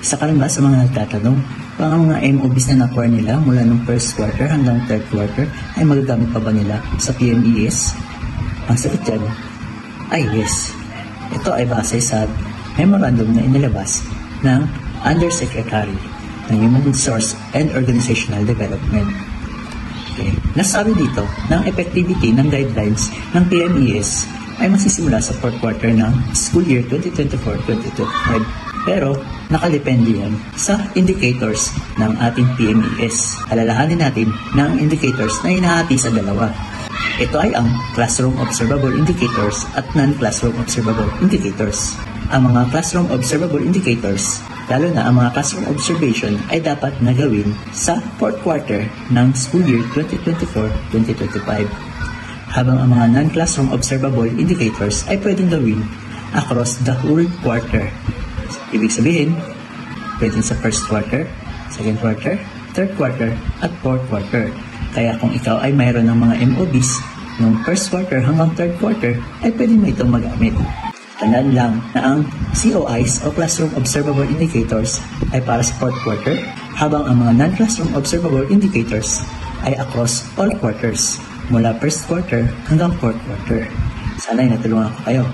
Isa ka rin ba sa mga nagtatanong kung ang mga MOBs na nakuha nila mula ng first quarter hanggang third quarter ay magagamit pa ba nila sa PMES? Ang sagot dyan ay yes. Ito ay base sa memorandum na inilabas ng Undersecretary ng Human Resource and Organizational Development. Okay. Nasabi dito na ang effectivity ng guidelines ng PMES ay masisimula sa fourth quarter ng school year 2024-2025. Pero nakadepende yan sa indicators ng ating PMES. Alalahanin natin na ang indicators na hinahati sa dalawa. Ito ay ang classroom observable indicators at non-classroom observable indicators. Ang mga classroom observable indicators, lalo na ang mga classroom observation, ay dapat nagawin sa fourth quarter ng school year 2024-2025. Habang ang mga non-classroom observable indicators ay pwedeng gawin across the whole quarter. Ibig sabihin, pwedeng sa first quarter, second quarter, third quarter, at fourth quarter. Kaya kung ikaw ay mayroon ng mga MOBs noong first quarter hanggang third quarter, ay pwede mo itong magamit. Tandaan lang na ang COIs o Classroom Observable Indicators ay para sa fourth quarter, habang ang mga non-classroom observable indicators ay across all quarters, mula first quarter hanggang fourth quarter. Sana'y natulungan ko kayo.